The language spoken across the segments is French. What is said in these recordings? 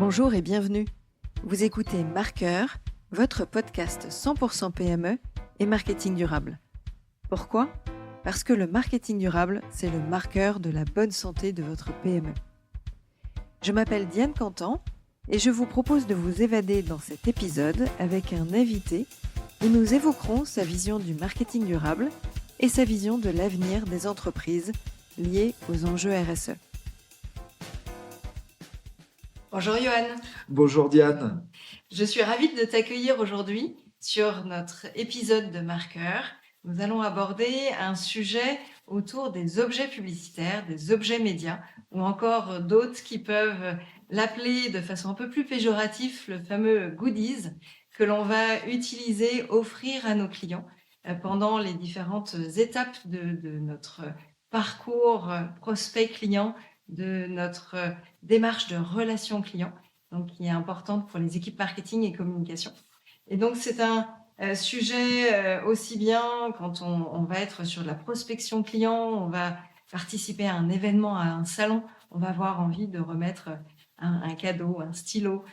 Bonjour et bienvenue. Vous écoutez Marqueur, votre podcast 100% PME et marketing durable. Pourquoi ? Parce que le marketing durable, c'est le marqueur de la bonne santé de votre PME. Je m'appelle Diane Cantan et je vous propose de vous évader dans cet épisode avec un invité où nous évoquerons sa vision du marketing durable et sa vision de l'avenir des entreprises liées aux enjeux RSE. Bonjour Johan. Bonjour Diane. Je suis ravie de t'accueillir aujourd'hui sur notre épisode de Marqueur. Nous allons aborder un sujet autour des objets publicitaires, des objets médias, ou encore d'autres qui peuvent l'appeler de façon un peu plus péjorative, le fameux goodies, que l'on va utiliser, offrir à nos clients pendant les différentes étapes de notre parcours prospect-client, de notre démarche de relation client, donc qui est importante pour les équipes marketing et communication. Et donc, c'est un sujet aussi bien quand on va être sur la prospection client, on va participer à un événement, à un salon, on va avoir envie de remettre un cadeau, un stylo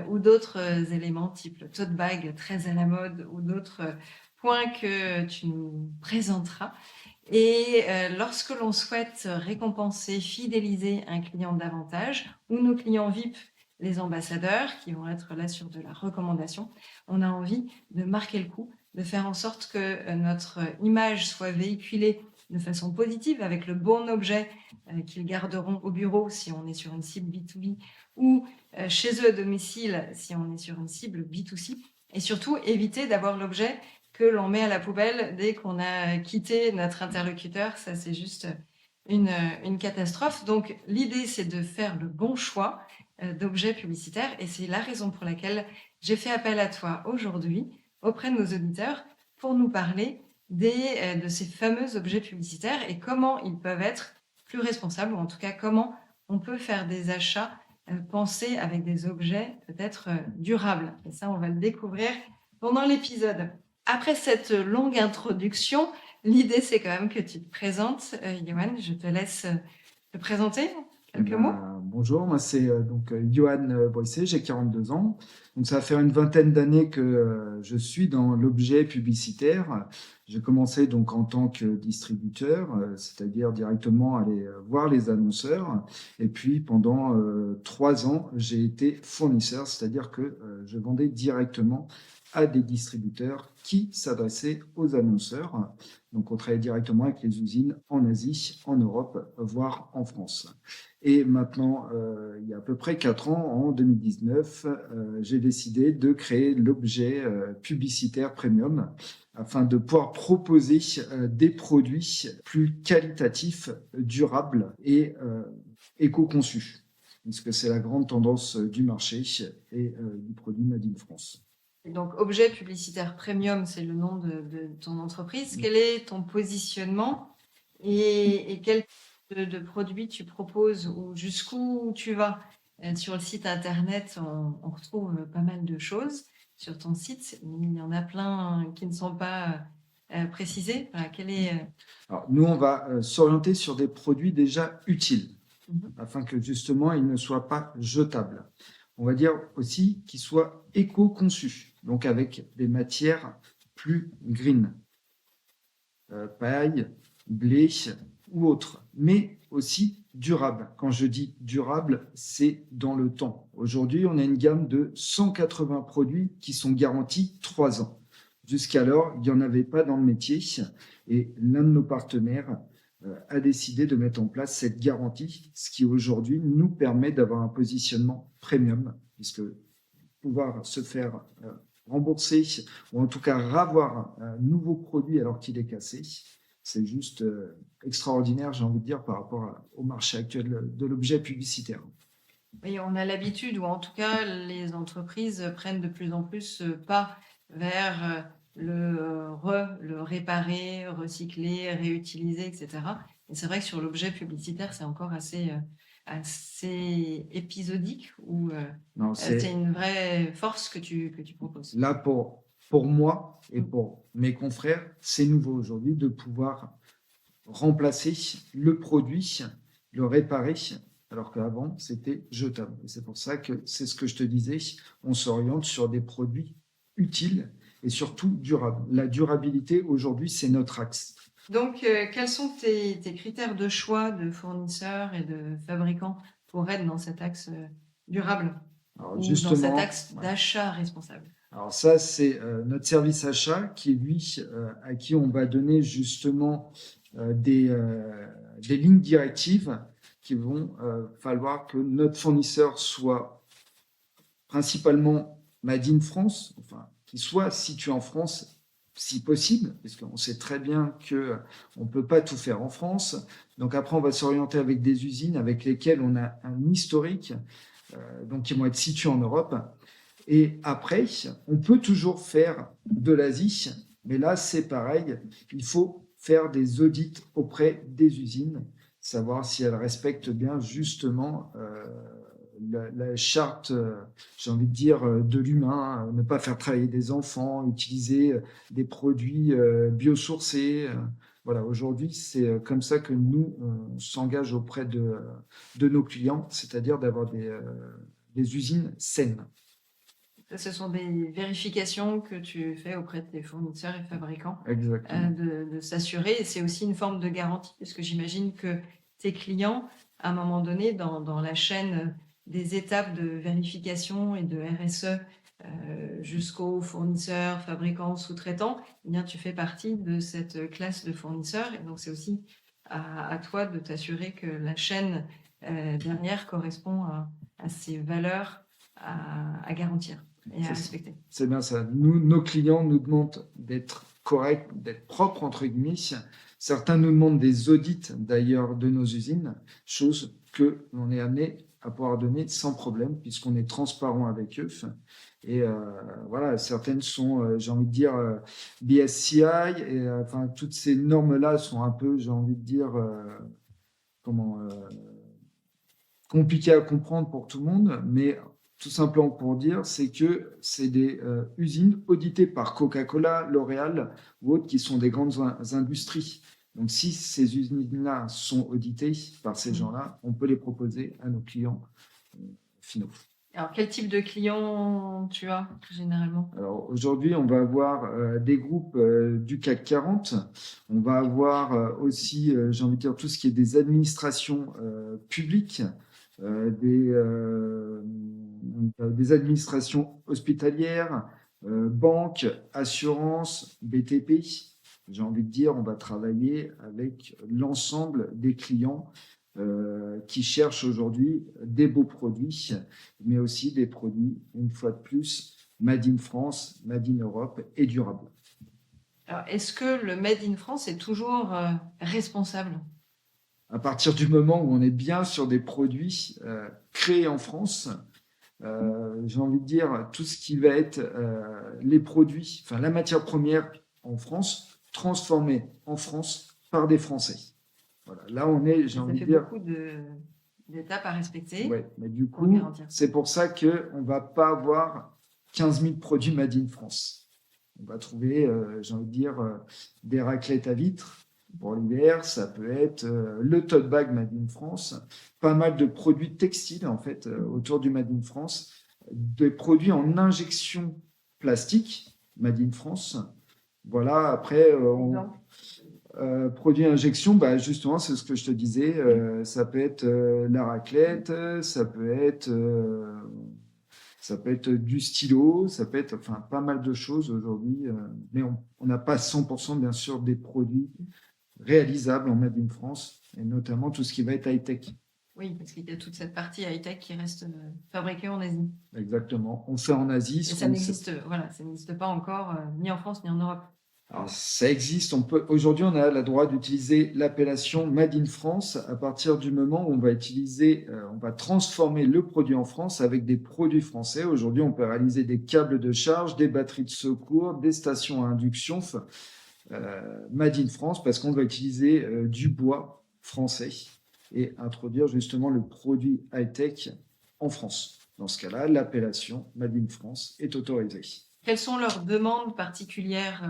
ou d'autres éléments type le tote bag très à la mode ou d'autres points que tu nous présenteras. Et lorsque l'on souhaite récompenser, fidéliser un client davantage, ou nos clients VIP, les ambassadeurs, qui vont être là sur de la recommandation, on a envie de marquer le coup, de faire en sorte que notre image soit véhiculée de façon positive avec le bon objet qu'ils garderont au bureau si on est sur une cible B2B ou chez eux à domicile si on est sur une cible B2C. Et surtout, éviter d'avoir l'objet que l'on met à la poubelle dès qu'on a quitté notre interlocuteur. Ça, c'est juste une catastrophe. Donc, l'idée, c'est de faire le bon choix d'objets publicitaires. Et c'est la raison pour laquelle j'ai fait appel à toi aujourd'hui, auprès de nos auditeurs, pour nous parler de ces fameux objets publicitaires et comment ils peuvent être plus responsables, ou en tout cas, comment on peut faire des achats pensés avec des objets peut-être durables. Et ça, on va le découvrir pendant l'épisode. Après cette longue introduction, l'idée, c'est quand même que tu te présentes. Johan, je te laisse te présenter. Quelques mots. Bonjour, moi c'est Johan Boissé, j'ai 42 ans. Donc ça va faire une vingtaine d'années que je suis dans l'objet publicitaire. J'ai commencé donc en tant que distributeur, c'est-à-dire directement aller voir les annonceurs. Et puis pendant 3 ans, j'ai été fournisseur, c'est-à-dire que je vendais directement à des distributeurs qui s'adressaient aux annonceurs. Donc on travaillait directement avec les usines en Asie, en Europe, voire en France. Et maintenant, il y a à peu près 4 ans, en 2019, j'ai décidé de créer l'objet publicitaire premium afin de pouvoir proposer des produits plus qualitatifs, durables et éco-conçus, puisque c'est la grande tendance du marché et du produit Made in France. Donc, objet publicitaire premium, c'est le nom de ton entreprise. Quel est ton positionnement et quel type de produits tu proposes ou jusqu'où tu vas? Sur le site internet, on retrouve pas mal de choses sur ton site. Il y en a plein qui ne sont pas précisés. Voilà, Alors, nous, on va s'orienter sur des produits déjà utiles, afin que justement, ils ne soient pas jetables. On va dire aussi qu'ils soient éco-conçus, donc avec des matières plus green, paille, blé ou autre, mais aussi durables. Quand je dis durable, c'est dans le temps. Aujourd'hui, on a une gamme de 180 produits qui sont garantis 3 ans. Jusqu'alors, il n'y en avait pas dans le métier et l'un de nos partenaires a décidé de mettre en place cette garantie, ce qui aujourd'hui nous permet d'avoir un positionnement premium, puisque pouvoir se faire rembourser ou en tout cas avoir un nouveau produit alors qu'il est cassé, c'est juste extraordinaire, j'ai envie de dire, par rapport au marché actuel de l'objet publicitaire. Oui, on a l'habitude, ou en tout cas les entreprises prennent de plus en plus ce pas vers le réparer, recycler, réutiliser, etc. Et c'est vrai que sur l'objet publicitaire, c'est encore assez épisodique ou c'est une vraie force que tu proposes. Là, pour moi et pour mes confrères, c'est nouveau aujourd'hui de pouvoir remplacer le produit, le réparer alors qu'avant, c'était jetable. Et c'est pour ça que c'est ce que je te disais, on s'oriente sur des produits utiles et surtout durables. La durabilité, aujourd'hui, c'est notre axe. Donc, quels sont tes critères de choix de fournisseurs et de fabricants pour être dans cet axe durable Alors ou dans cet justement, axe d'achat responsable? alors ça, c'est notre service achat qui, lui, à qui on va donner justement des lignes directives qui vont falloir que notre fournisseur soit principalement Made in France, enfin, qui soit situé en France si possible, parce qu'on sait très bien qu'on ne peut pas tout faire en France. Donc après, on va s'orienter avec des usines avec lesquelles on a un historique, donc qui vont être situées en Europe. Et après, on peut toujours faire de l'Asie, mais là, c'est pareil, il faut faire des audits auprès des usines, savoir si elles respectent bien justement la charte, j'ai envie de dire, de l'humain, ne pas faire travailler des enfants, utiliser des produits biosourcés. Voilà, aujourd'hui, c'est comme ça que nous, on s'engage auprès de nos clients, c'est-à-dire d'avoir des usines saines. Ce sont des vérifications que tu fais auprès de tes fournisseurs et fabricants Exactement. de s'assurer. Et c'est aussi une forme de garantie, parce que j'imagine que tes clients, à un moment donné, dans la chaîne des étapes de vérification et de RSE jusqu'aux fournisseurs, fabricants, sous-traitants, eh bien, tu fais partie de cette classe de fournisseurs. Et donc, c'est aussi à toi de t'assurer que la chaîne derrière correspond à ces valeurs à garantir et à respecter. C'est bien ça. Nous, nos clients nous demandent d'être corrects, d'être propres, entre guillemets. Certains nous demandent des audits, d'ailleurs, de nos usines, chose que l'on est amené à pouvoir donner sans problème, puisqu'on est transparent avec eux. Et voilà, certaines sont, j'ai envie de dire, BSCI, et enfin, toutes ces normes-là sont un peu, j'ai envie de dire, compliquées à comprendre pour tout le monde, mais tout simplement pour dire, c'est que c'est des usines auditées par Coca-Cola, L'Oréal ou autres qui sont des grandes industries. Donc, si ces usines-là sont auditées par ces gens-là, on peut les proposer à nos clients finaux. Alors, quel type de clients tu as généralement? Alors, aujourd'hui, on va avoir des groupes du CAC 40. On va avoir aussi, j'ai envie de dire, tout ce qui est des administrations publiques, des administrations hospitalières, banques, assurances, BTP. J'ai envie de dire, on va travailler avec l'ensemble des clients qui cherchent aujourd'hui des beaux produits, mais aussi des produits, une fois de plus, Made in France, Made in Europe et durables. Alors, est-ce que le Made in France est toujours responsable? À partir du moment où on est bien sur des produits créés en France, j'ai envie de dire tout ce qui va être les produits, enfin la matière première en France, transformée en France par des Français. Voilà, là on est, j'ai envie de dire. Ça fait beaucoup d'étapes à respecter. Ouais, mais du coup, c'est pour ça qu'on ne va pas avoir 15 000 produits Made in France. On va trouver, j'ai envie de dire, des raclettes à vitre. Pour l'hiver, ça peut être le tote bag Made in France, pas mal de produits textiles en fait autour du Made in France, des produits en injection plastique Made in France. Voilà, après, produits injection, bah justement, c'est ce que je te disais, ça peut être la raclette, ça peut être du stylo, ça peut être enfin, pas mal de choses aujourd'hui, mais on n'a pas 100% bien sûr des produits réalisables en Made in France, et notamment tout ce qui va être high-tech. Oui, parce qu'il y a toute cette partie high-tech qui reste fabriquée en Asie. Exactement. On fait en Asie. Et ça n'existe pas encore ni en France ni en Europe. Alors, ça existe. Aujourd'hui, on a le droit d'utiliser l'appellation Made in France à partir du moment où on va transformer le produit en France avec des produits français. Aujourd'hui, on peut réaliser des câbles de charge, des batteries de secours, des stations à induction Made in France parce qu'on va utiliser du bois français et introduire justement le produit high-tech en France. Dans ce cas-là, l'appellation Made in France est autorisée. Quelles sont leurs demandes particulières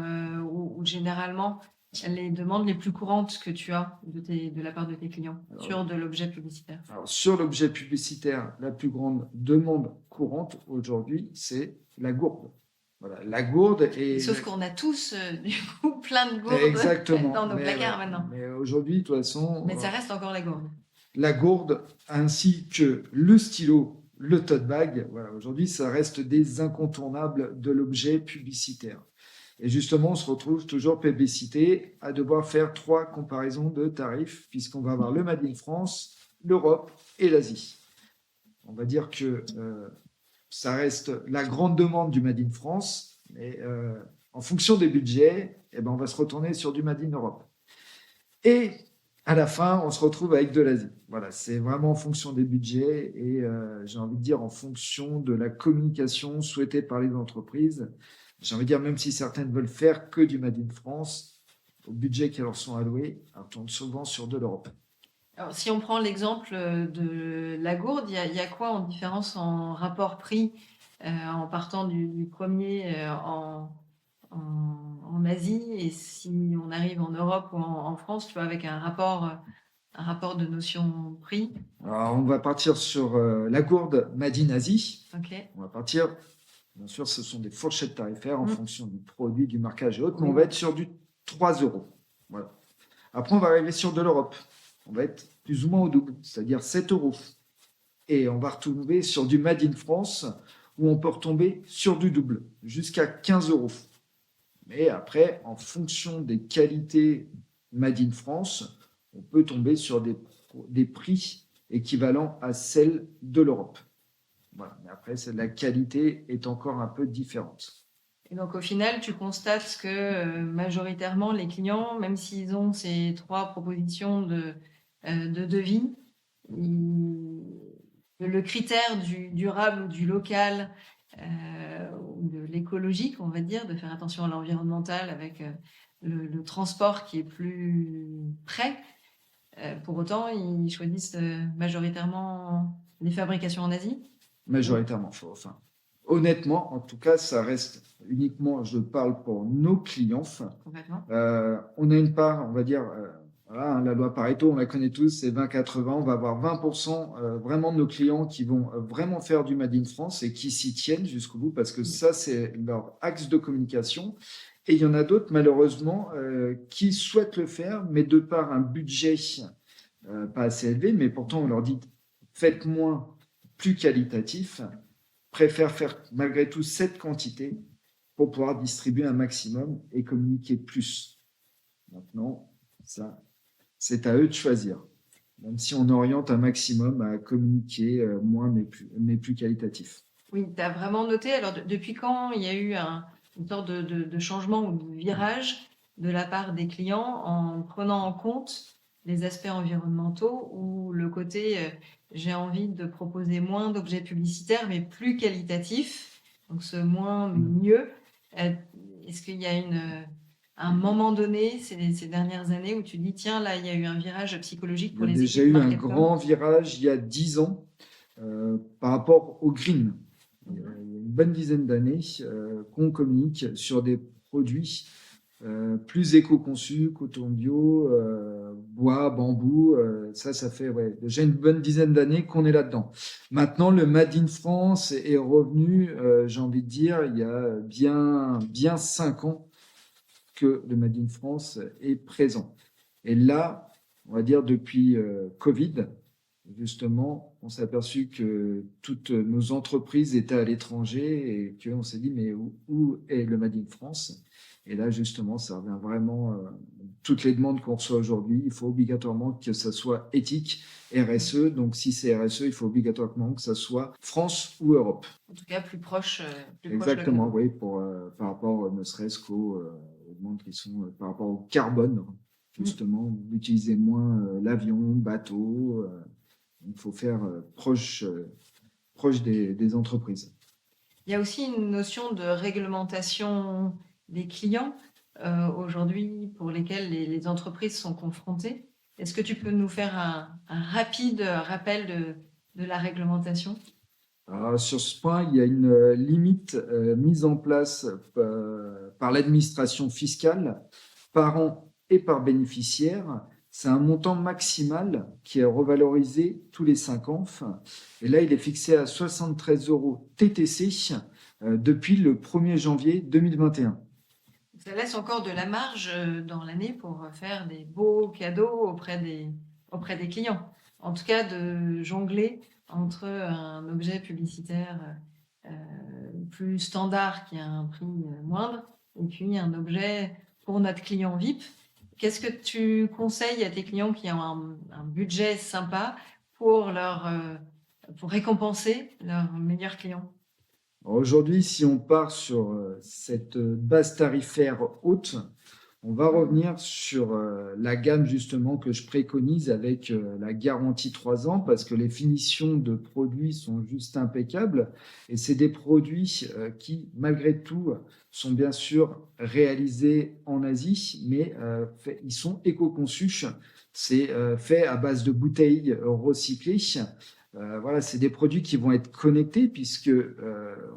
ou généralement les demandes les plus courantes que tu as de la part de tes clients Alors, sur de l'objet publicitaire? Alors, sur l'objet publicitaire, la plus grande demande courante aujourd'hui, c'est la gourde. Voilà, la gourde et Sauf qu'on a tous, du coup, plein de gourdes exactement. dans nos Mais, placards ouais, maintenant. mais aujourd'hui, de toute façon, Mais ça reste encore la gourde. la gourde ainsi que le stylo, le tote bag, voilà, aujourd'hui, ça reste des incontournables de l'objet publicitaire. Et justement, on se retrouve toujours publicité à devoir faire 3 comparaisons de tarifs, puisqu'on va avoir le Made in France, l'Europe et l'Asie. On va dire que ça reste la grande demande du Made in France, mais en fonction des budgets, eh ben, on va se retourner sur du Made in Europe. Et à la fin, on se retrouve avec de l'Asie. Voilà, c'est vraiment en fonction des budgets et j'ai envie de dire en fonction de la communication souhaitée par les entreprises. J'ai envie de dire, même si certaines veulent faire que du Made in France, au budget qui leur sont alloués, elles retournent souvent sur de l'Europe. Alors, si on prend l'exemple de la gourde, il y a quoi en différence en rapport prix en partant du premier en Asie et si on arrive en Europe ou en France, tu vois, avec un rapport de notion prix? Alors, on va partir sur la gourde Made in Asie. Ok. On va partir, bien sûr, ce sont des fourchettes tarifaires en fonction du produit, du marquage et autres, mais Oui. on va être sur du 3 euros. Voilà. Après, on va arriver sur de l'Europe. On va être plus ou moins au double, c'est-à-dire 7 euros. Et on va retomber sur du Made in France, où on peut retomber sur du double, jusqu'à 15 euros. Mais après, en fonction des qualités Made in France, on peut tomber sur des prix équivalents à celles de l'Europe. Voilà. Mais après, la qualité est encore un peu différente. Et donc, au final, tu constates que majoritairement, les clients, même s'ils ont ces 3 propositions de devis, le critère du durable ou du local ou de l'écologique, on va dire, de faire attention à l'environnemental avec le transport qui est plus près. Pour autant, ils choisissent majoritairement les fabrications en Asie. Majoritairement, enfin. Honnêtement, en tout cas, ça reste uniquement, je parle pour nos clients. Complètement. On a une part, on va dire, voilà, hein, la loi Pareto, on la connaît tous, c'est 20-80. On va avoir 20% vraiment de nos clients qui vont vraiment faire du Made in France et qui s'y tiennent jusqu'au bout parce que ça, c'est leur axe de communication. Et il y en a d'autres, malheureusement, qui souhaitent le faire, mais de par un budget pas assez élevé, mais pourtant on leur dit faites moins, plus qualitatif, préfèrent faire malgré tout cette quantité pour pouvoir distribuer un maximum et communiquer plus. Maintenant, ça, c'est à eux de choisir. Même si on oriente un maximum à communiquer moins mais plus qualitatif. Oui, tu as vraiment noté. Alors, depuis quand il y a eu une sorte de changement ou de virage de la part des clients en prenant en compte les aspects environnementaux ou le côté j'ai envie de proposer moins d'objets publicitaires mais plus qualitatifs, donc ce moins mais mieux. Est-ce qu'il y a un moment donné ces dernières années où tu dis tiens, là, il y a eu un virage psychologique pour les équipes Il y a déjà eu un marketing? grand virage il y a 10 ans par rapport au green. Il y a une bonne dizaine d'années qu'on communique sur des produits plus éco-conçus, coton bio, bois, bambou. Ça fait déjà une bonne dizaine d'années qu'on est là-dedans. Maintenant, le Made in France est revenu, j'ai envie de dire, il y a bien 5 ans que le Made in France est présent. Et là, on va dire depuis Covid, justement, on s'est aperçu que toutes nos entreprises étaient à l'étranger et qu'on s'est dit, mais où est le Made in France? Et là, justement, ça revient vraiment, toutes les demandes qu'on reçoit aujourd'hui, il faut obligatoirement que ça soit éthique, RSE. Donc, si c'est RSE, il faut obligatoirement que ça soit France ou Europe. En tout cas, plus proche. Exactement, oui, par rapport ne serait-ce qu'aux demandes qui sont par rapport au carbone, justement, utiliser moins l'avion, bateau. Il faut faire proche des entreprises. Il y a aussi une notion de réglementation des clients aujourd'hui pour lesquels les entreprises sont confrontées. Est-ce que tu peux nous faire un rapide rappel de la réglementation? Alors, sur ce point, il y a une limite mise en place par l'administration fiscale. Par an, et par bénéficiaire. C'est un montant maximal qui est revalorisé tous les 5 ans. Et là, il est fixé à 73 € TTC depuis le 1er janvier 2021. Ça laisse encore de la marge dans l'année pour faire des beaux cadeaux auprès des clients. En tout cas, de jongler entre un objet publicitaire plus standard qui a un prix moindre et puis un objet pour notre client VIP. Qu'est-ce que tu conseilles à tes clients qui ont un budget sympa pour pour récompenser leurs meilleurs clients? Aujourd'hui, si on part sur cette base tarifaire haute, on va revenir sur la gamme justement que je préconise avec la garantie 3 ans parce que les finitions de produits sont juste impeccables et c'est des produits qui, malgré tout, sont bien sûr réalisés en Asie, mais ils sont éco-conçus. C'est fait à base de bouteilles recyclées. Voilà, c'est des produits qui vont être connectés puisque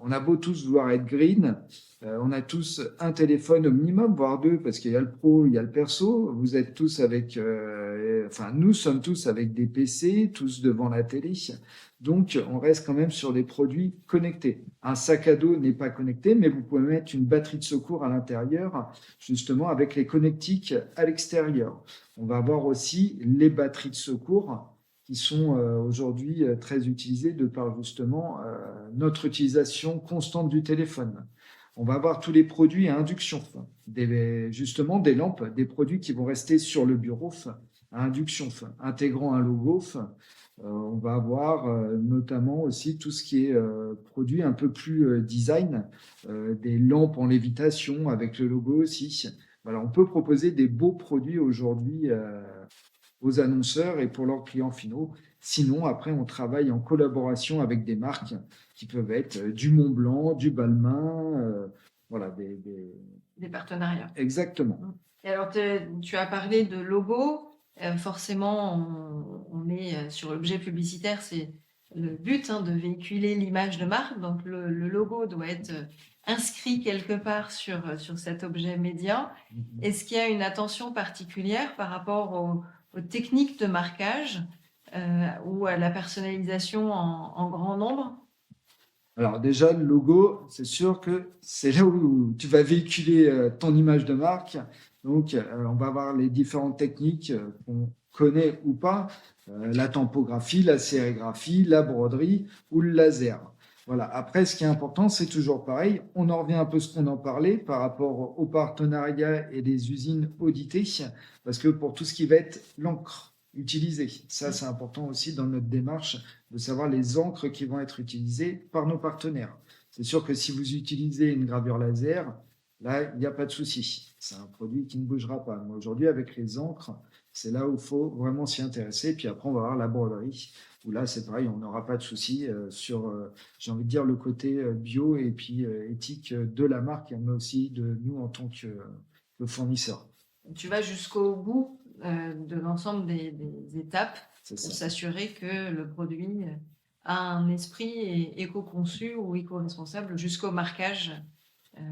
on a beau tous vouloir être green, on a tous un téléphone au minimum, voire deux, parce qu'il y a le pro, il y a le perso. Vous êtes tous avec, enfin, nous sommes tous avec des PC, tous devant la télé. Donc, on reste quand même sur des produits connectés. Un sac à dos n'est pas connecté, mais vous pouvez mettre une batterie de secours à l'intérieur, justement avec les connectiques à l'extérieur. On va avoir aussi les batteries de secours qui sont aujourd'hui très utilisées de par justement notre utilisation constante du téléphone. On va avoir tous les produits à induction, justement des lampes, des produits qui vont rester sur le bureau à induction, intégrant un logo. On va avoir notamment aussi tout ce qui est produit un peu plus design, des lampes en lévitation avec le logo aussi. Voilà, on peut proposer des beaux produits aujourd'hui aux annonceurs et pour leurs clients finaux. Sinon, après, on travaille en collaboration avec des marques qui peuvent être du Montblanc, du Balmain, voilà, Des partenariats. Exactement. Et alors, tu as parlé de logo. Forcément, on est sur l'objet publicitaire, c'est le but de véhiculer l'image de marque. Donc, le logo doit être inscrit quelque part sur cet objet média. Est-ce qu'il y a une attention particulière par rapport aux techniques de marquage ou à la personnalisation en grand nombre? Alors déjà, le logo, c'est sûr que c'est là où tu vas véhiculer ton image de marque. Donc, on va avoir les différentes techniques qu'on connaît ou pas, la tempographie, la sérigraphie, la broderie ou le laser. Voilà. Après, ce qui est important, c'est toujours pareil. On en revient un peu à ce qu'on en parlait par rapport au partenariat et des usines auditées, parce que pour tout ce qui va être l'encre utilisée, ça c'est important aussi dans notre démarche de savoir les encres qui vont être utilisées par nos partenaires. C'est sûr que si vous utilisez une gravure laser, là, il n'y a pas de souci. C'est un produit qui ne bougera pas. Mais aujourd'hui, avec les encres, c'est là où il faut vraiment s'y intéresser. Puis après, on va avoir la broderie, où là, c'est pareil, on n'aura pas de souci sur, j'ai envie de dire, le côté bio et puis éthique de la marque, mais aussi de nous en tant que fournisseurs. Tu vas jusqu'au bout de l'ensemble des étapes pour ça. s'assurer que le produit a un esprit éco-conçu ou éco-responsable jusqu'au marquage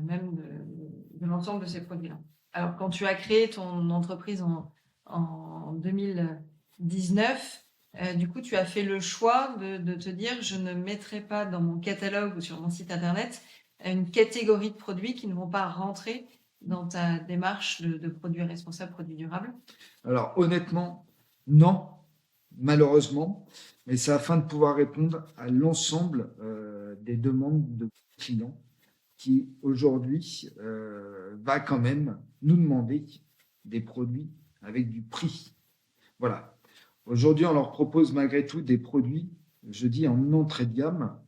même de l'ensemble de ces produits-là. Alors, quand tu as créé ton entreprise en 2019, du coup, tu as fait le choix de te dire, je ne mettrai pas dans mon catalogue ou sur mon site internet une catégorie de produits qui ne vont pas rentrer dans ta démarche de produits responsables, produits durables? Alors, honnêtement, non, malheureusement, mais c'est afin de pouvoir répondre à l'ensemble des demandes de clients qui, aujourd'hui, va quand même nous demander des produits avec du prix. Voilà. Aujourd'hui, on leur propose malgré tout des produits, je dis en entrée de gamme,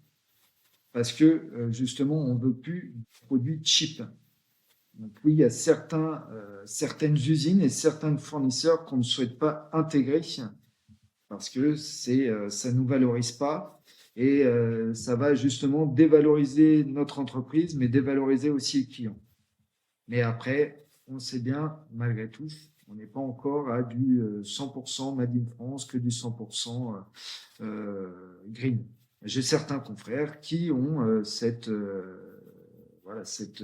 parce que justement, on ne veut plus de produits cheap. Donc oui, il y a certaines usines et certains fournisseurs qu'on ne souhaite pas intégrer parce que ça ne nous valorise pas et ça va justement dévaloriser notre entreprise, mais dévaloriser aussi les clients. Mais après, on sait bien, malgré tout, on n'est pas encore à du 100% Made in France, que du 100% green. J'ai certains confrères qui ont voilà, cette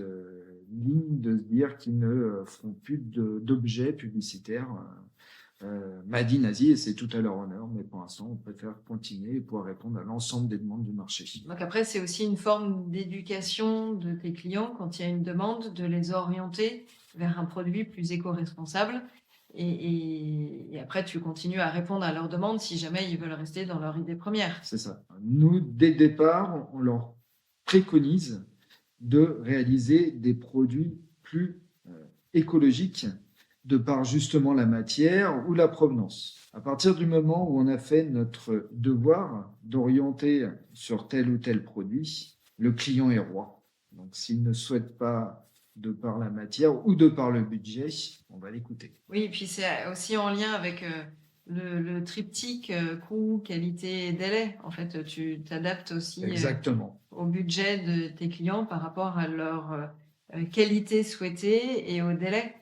ligne de se dire qu'ils ne feront plus d'objets publicitaires made in Asie, et c'est tout à leur honneur, mais pour l'instant, on préfère continuer et pouvoir répondre à l'ensemble des demandes du marché. Donc après, c'est aussi une forme d'éducation de tes clients quand il y a une demande, de les orienter vers un produit plus éco-responsable. Et après, tu continues à répondre à leurs demandes si jamais ils veulent rester dans leur idée première. C'est ça. Nous, dès le départ, on leur préconise de réaliser des produits plus écologiques de par justement la matière ou la provenance. À partir du moment où on a fait notre devoir d'orienter sur tel ou tel produit, le client est roi. Donc s'il ne souhaite pas de par la matière ou de par le budget, on va l'écouter. Oui, et puis c'est aussi en lien avec le triptyque coût, qualité, délai. En fait, tu t'adaptes aussi Exactement. au budget de tes clients par rapport à leur qualité souhaitée et au délai.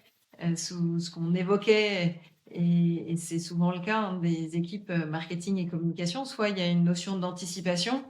Sous ce qu'on évoquait, et c'est souvent le cas des équipes marketing et communication, soit il y a une notion d'anticipation,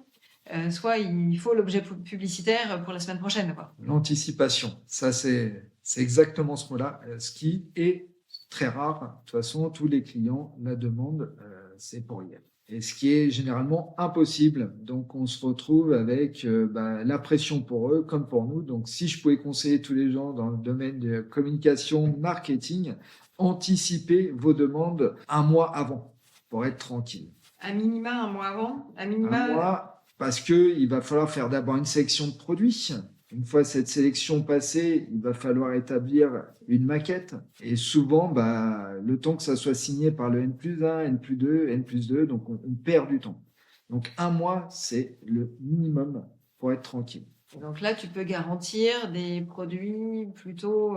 soit il faut l'objet publicitaire pour la semaine prochaine, quoi. L'anticipation, ça c'est exactement ce mot-là, ce qui est très rare. De toute façon, tous les clients la demandent, c'est pour hier. Et ce qui est généralement impossible. Donc, on se retrouve avec la pression pour eux comme pour nous. Donc, si je pouvais conseiller tous les gens dans le domaine de communication, marketing, anticipez vos demandes un mois avant pour être tranquille. À minima, un mois avant. Un mois, parce qu'il va falloir faire d'abord une sélection de produits. Une fois cette sélection passée, il va falloir établir une maquette. Et souvent, le temps que ça soit signé par le N+1, N+2, N+2, donc on perd du temps. Donc un mois, c'est le minimum pour être tranquille. Donc là, tu peux garantir des produits plutôt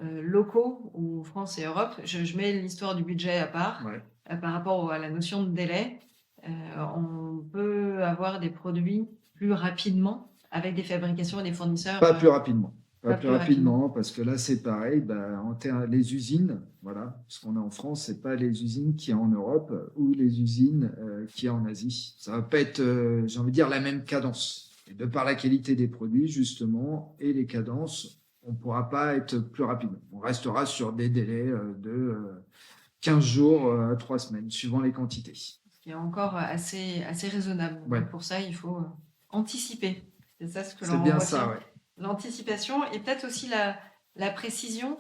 locaux ou France et Europe. Je mets l'histoire du budget à part. Ouais. Par rapport à la notion de délai. On peut avoir des produits plus rapidement avec des fabrications et des fournisseurs. Pas plus rapidement. Pas plus rapidement, parce que là, c'est pareil. Les usines, voilà, ce qu'on a en France, c'est pas les usines qu'il y a en Europe ou les usines qu'il y a en Asie. Ça va pas être, j'ai envie de dire, la même cadence. Et de par la qualité des produits, justement, et les cadences, on pourra pas être plus rapide. On restera sur des délais de 15 jours à 3 semaines, suivant les quantités. Ce qui est encore assez raisonnable. Ouais. Donc pour ça, il faut anticiper. C'est ça ce que l'on C'est bien retient. ça, ouais. L'anticipation et peut-être aussi la précision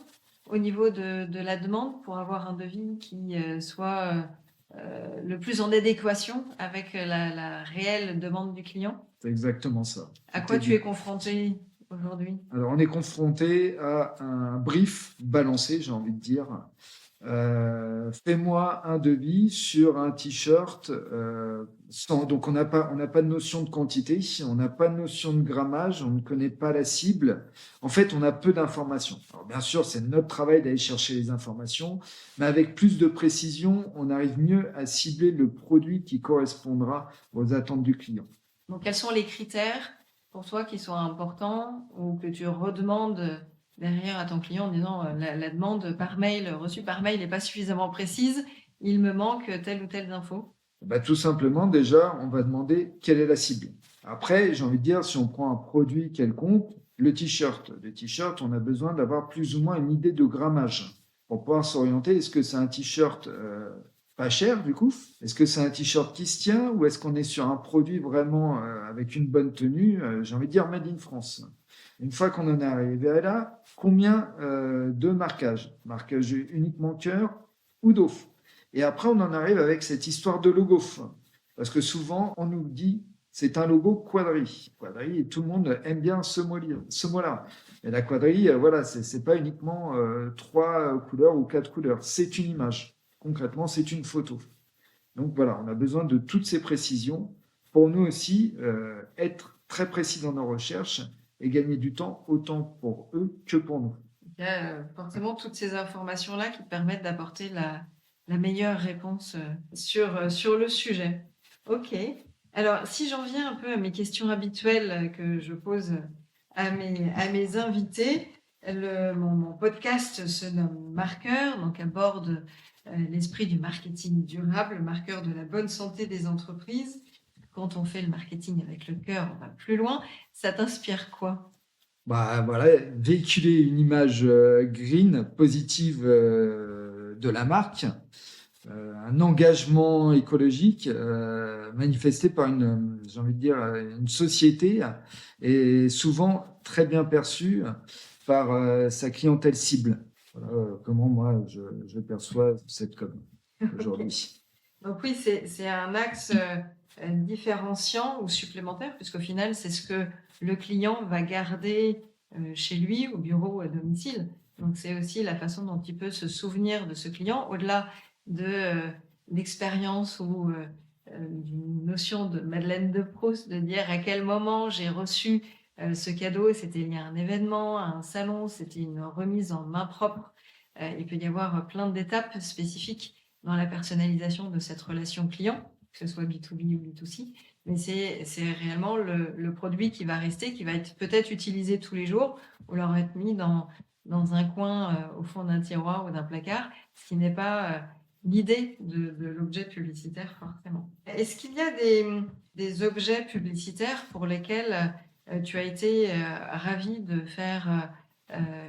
au niveau de la demande pour avoir un devis qui soit le plus en adéquation avec la réelle demande du client. C'est exactement ça. À quoi tu es confronté aujourd'hui? Alors, on est confronté à un brief balancé, j'ai envie de dire. Fais-moi un devis sur un t-shirt donc on n'a pas de notion de quantité, on n'a pas de notion de grammage, on ne connaît pas la cible. En fait, on a peu d'informations. Alors bien sûr, c'est notre travail d'aller chercher les informations, mais avec plus de précision, on arrive mieux à cibler le produit qui correspondra aux attentes du client. Donc, quels sont les critères pour toi qui sont importants ou que tu redemandes derrière à ton client en disant la demande par mail, reçue par mail n'est pas suffisamment précise, il me manque telle ou telle info? Tout simplement, déjà, on va demander quelle est la cible. Après, j'ai envie de dire, si on prend un produit quelconque, le t-shirt, on a besoin d'avoir plus ou moins une idée de grammage pour pouvoir s'orienter. Est-ce que c'est un t-shirt pas cher du coup? Est-ce que c'est un t-shirt qui se tient ou est-ce qu'on est sur un produit vraiment avec une bonne tenue, j'ai envie de dire made in France? Une fois qu'on en est arrivé là, combien de marquage? Marquage uniquement cœur ou DOF? Et après, on en arrive avec cette histoire de logo. Parce que souvent, on nous dit c'est un logo quadrille. Quadrille, et tout le monde aime bien ce mot-là. Et la quadrille, voilà, c'est pas uniquement 3 couleurs ou 4 couleurs. C'est une image. Concrètement, c'est une photo. Donc voilà, on a besoin de toutes ces précisions pour nous aussi être très précis dans nos recherches et gagner du temps autant pour eux que pour nous. Il y a forcément toutes ces informations-là qui te permettent d'apporter la meilleure réponse sur le sujet. Ok. Alors, si j'en viens un peu à mes questions habituelles que je pose à mes invités, mon podcast se nomme Marqueur, donc aborde l'esprit du marketing durable, marqueur de la bonne santé des entreprises. Quand on fait le marketing avec le cœur, on va plus loin. Ça t'inspire quoi? Bah, voilà, véhiculer une image green, positive de la marque, un engagement écologique manifesté par j'ai envie de dire, une société et souvent très bien perçue par sa clientèle cible. Voilà comment moi je perçois cette com aujourd'hui. Donc oui, c'est un axe différenciant ou supplémentaire, puisqu'au final, c'est ce que le client va garder chez lui, au bureau ou à domicile. Donc c'est aussi la façon dont il peut se souvenir de ce client, au-delà de l'expérience ou d'une notion de Madeleine de Proust, de dire à quel moment j'ai reçu ce cadeau, c'était lié à un événement, à un salon, c'était une remise en main propre. Il peut y avoir plein d'étapes spécifiques dans la personnalisation de cette relation client, que ce soit B2B ou B2C, mais c'est réellement le produit qui va rester, qui va être peut-être utilisé tous les jours, ou leur être mis dans un coin au fond d'un tiroir ou d'un placard, ce qui n'est pas l'idée de l'objet publicitaire forcément. Est-ce qu'il y a des objets publicitaires pour lesquels tu as été ravi de faire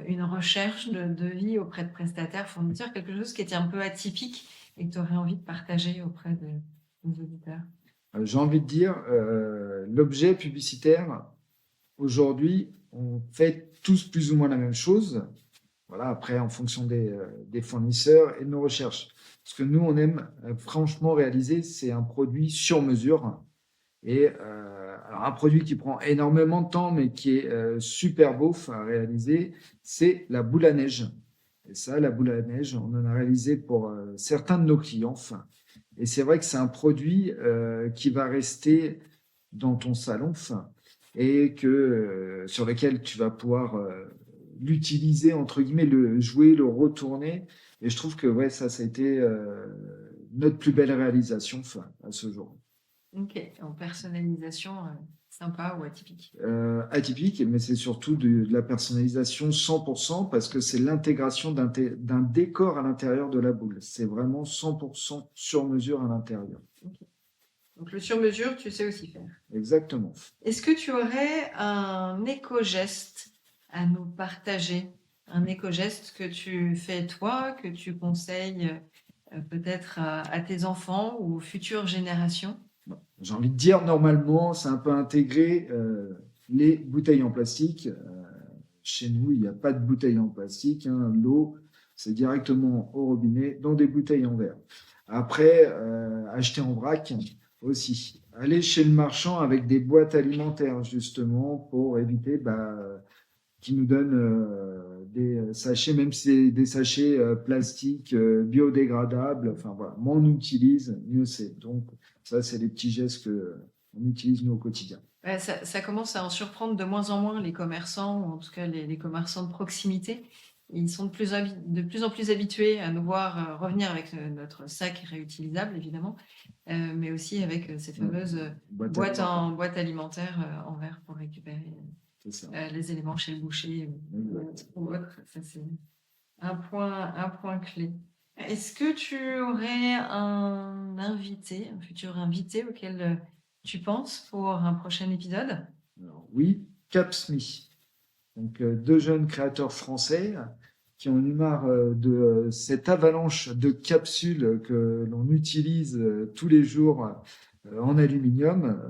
une recherche de devis auprès de prestataires, fournisseurs, quelque chose qui était un peu atypique et que tu aurais envie de partager auprès de nos auditeurs? J'ai envie de dire, l'objet publicitaire, aujourd'hui, on fait tous plus ou moins la même chose. Voilà, après, en fonction des fournisseurs et de nos recherches. Ce que nous, on aime franchement réaliser, c'est un produit sur mesure. Et alors un produit qui prend énormément de temps, mais qui est super beau à réaliser, c'est la boule à neige. Et ça, la boule à neige, on en a réalisé pour certains de nos clients. Et c'est vrai que c'est un produit qui va rester dans ton salon et sur lequel tu vas pouvoir l'utiliser, entre guillemets, le jouer, le retourner. Et je trouve que ouais, ça a été notre plus belle réalisation à ce jour. Ok, en personnalisation sympa ou atypique. Atypique, mais c'est surtout de la personnalisation 100% parce que c'est l'intégration d'un décor à l'intérieur de la boule. C'est vraiment 100% sur mesure à l'intérieur. Okay. Donc le sur-mesure, tu sais aussi faire. Exactement. Est-ce que tu aurais un éco-geste à nous partager? Un éco-geste que tu fais toi, que tu conseilles peut-être à tes enfants ou aux futures générations? J'ai envie de dire, normalement, c'est un peu intégré les bouteilles en plastique. Chez nous, il n'y a pas de bouteilles en plastique. Hein. L'eau, c'est directement au robinet dans des bouteilles en verre. Après, acheter en vrac aussi. Aller chez le marchand avec des boîtes alimentaires, justement, pour éviter qu'ils nous donnent des sachets, même si c'est des sachets plastiques biodégradables. Enfin, voilà, moins on utilise, mieux c'est. Donc, ça, c'est les petits gestes qu'on utilise, nous, au quotidien. Ouais, ça commence à en surprendre de moins en moins les commerçants, ou en tout cas les commerçants de proximité. Ils sont de plus en plus habitués à nous voir revenir avec notre sac réutilisable, évidemment, mais aussi avec ces fameuses boîtes alimentaires en verre pour récupérer les éléments chez le boucher ou autre. Ça, c'est un point clé. Est-ce que tu aurais un futur invité auquel tu penses pour un prochain épisode? Alors, oui, Capsme. Donc, deux jeunes créateurs français qui ont eu marre de cette avalanche de capsules que l'on utilise tous les jours en aluminium.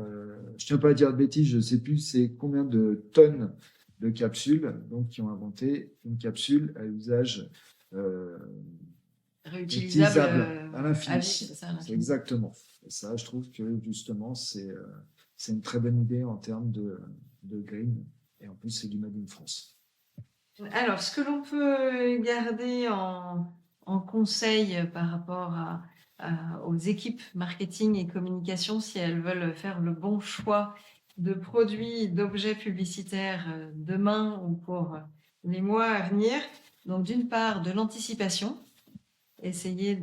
Je ne tiens pas à dire de bêtises, je ne sais plus c'est combien de tonnes de capsules, donc qui ont inventé une capsule à usage réutilisable à l'infini. C'est exactement. Et ça, je trouve que justement, c'est une très bonne idée en termes de green. Et en plus, c'est du Made in France. Alors, ce que l'on peut garder en conseil par rapport aux équipes marketing et communication, si elles veulent faire le bon choix de produits, d'objets publicitaires demain ou pour les mois à venir, donc d'une part de l'anticipation, essayer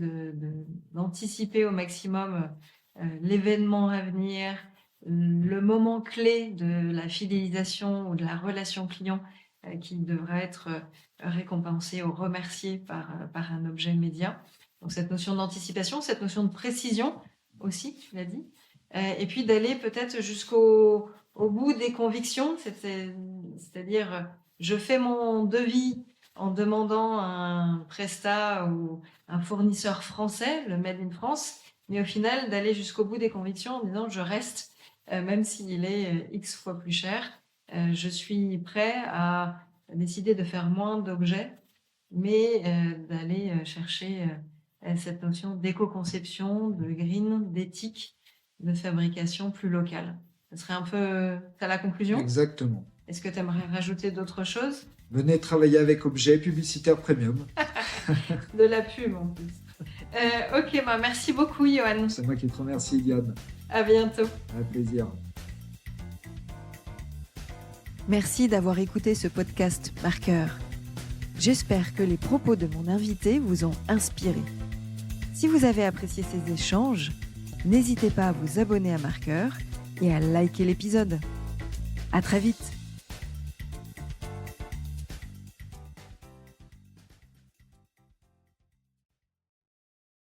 d'anticiper au maximum l'événement à venir, le moment clé de la fidélisation ou de la relation client qui devra être récompensé ou remercié par un objet média. Donc cette notion d'anticipation, cette notion de précision aussi, tu l'as dit, et puis d'aller peut-être jusqu'au bout des convictions, C'est-à-dire, je fais mon devis en demandant un prestat ou un fournisseur français, le Made in France, mais au final, d'aller jusqu'au bout des convictions en disant je reste, même s'il est X fois plus cher. Je suis prêt à décider de faire moins d'objets, mais d'aller chercher cette notion d'éco-conception, de green, d'éthique, de fabrication plus locale. Ce serait un peu ça la conclusion? Exactement. Est-ce que tu aimerais rajouter d'autres choses? Venez travailler avec Objet Publicitaire Premium. De la pub en plus. Ok, merci beaucoup Johan. C'est moi qui te remercie, Diane. À bientôt. Un plaisir. Merci d'avoir écouté ce podcast Marqueur. J'espère que les propos de mon invité vous ont inspiré. Si vous avez apprécié ces échanges, n'hésitez pas à vous abonner à Marqueur et à liker l'épisode. À très vite.